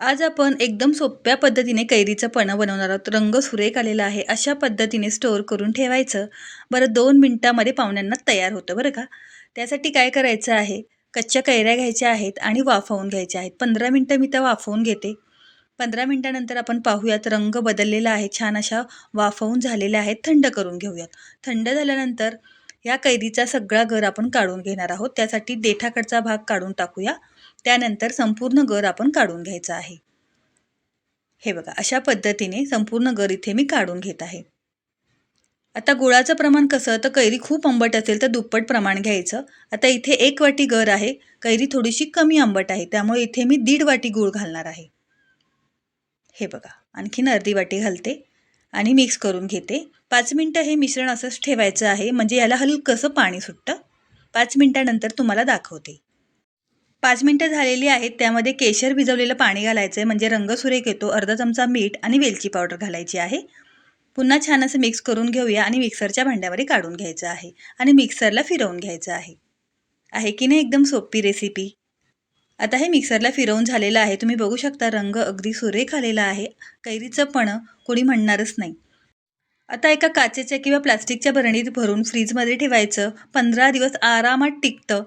आज आपण एकदम सोप्या पद्धतीने कैरीचं पन्हं बनवणार आहोत. रंग सुरेख आलेला आहे. अशा पद्धतीने स्टोअर करून ठेवायचं. बरं 2 मिनिटामध्ये पाहुण्यांना तयार होतं बरं का. त्यासाठी काय करायचं आहे, कच्च्या कैऱ्या घ्यायच्या आहेत आणि वाफवून घ्यायच्या आहेत. 15 मिनिटं मी त्या वाफवून घेते. 15 मिनिटानंतर आपण पाहूयात रंग बदललेला आहे. छान अशा वाफवून झालेल्या आहेत. थंड करून घेऊयात. थंड झाल्यानंतर या कैरीचा सगळा गर आपण काढून घेणार आहोत. त्यासाठी देठाकडचा भाग काढून टाकूया. त्यानंतर संपूर्ण गर आपण काढून घ्यायचा आहे. हे बघा अशा पद्धतीने संपूर्ण गर इथे मी काढून घेत आहे. आता गुळाचं प्रमाण कसं, तर कैरी खूप आंबट असेल तर दुप्पट प्रमाण घ्यायचं. आता इथे 1 वाटी गर आहे. कैरी थोडीशी कमी आंबट आहे. त्यामुळे इथे मी 1.5 वाटी गूळ घालणार आहे. हे बघा आणखीन अर्धी वाटी घालते आणि मिक्स करून घेते. 5 मिनिटं हे मिश्रण असंच ठेवायचं आहे, म्हणजे याला हलकंसं पाणी सुटतं. 5 मिनिटानंतर तुम्हाला दाखवते. 5 मिनिटं झालेली आहेत. त्यामध्ये केशर भिजवलेलं पाणी घालायचं आहे, म्हणजे रंग सुरेख येतो. अर्धा चमचा मीठ आणि वेलची पावडर घालायची आहे. पुन्हा छान असं मिक्स करून घेऊया आणि मिक्सरच्या भांड्यामध्ये काढून घ्यायचं आहे आणि मिक्सरला फिरवून घ्यायचं आहे. आहे की नाही एकदम सोपी रेसिपी. आता हे मिक्सरला फिरवून झालेलं आहे. तुम्ही बघू शकता रंग अगदी सुरेख आलेला आहे. कैरीचं पन्हं कोणी म्हणणारच नाही. आता एका काचेच्या किंवा प्लास्टिकच्या बरणीत भरून फ्रीजमध्ये ठेवायचं. 15 दिवस आरामात टिकतं.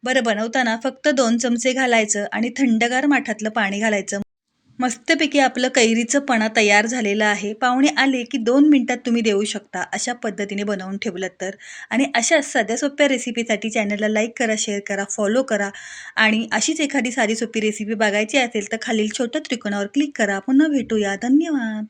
बरं बनवताना फक्त 2 चमचे घालायचं आणि थंडगार माठातलं पाणी घालायचं. मस्तपैकी आपलं कैरीचं पन्हं तयार झालेलं आहे. पाहुणे आले की 2 मिनिटात तुम्ही देऊ शकता. अशा पद्धतीने बनवून ठेवलं तर. आणि अशाच साध्या सोप्या रेसिपीसाठी चॅनलला लाईक करा, शेअर करा, फॉलो करा आणि अशीच एखादी साधी सोपी रेसिपी बघायची असेल तर खालील छोट्या त्रिकोणावर क्लिक करा. पुन्हा भेटूया. धन्यवाद.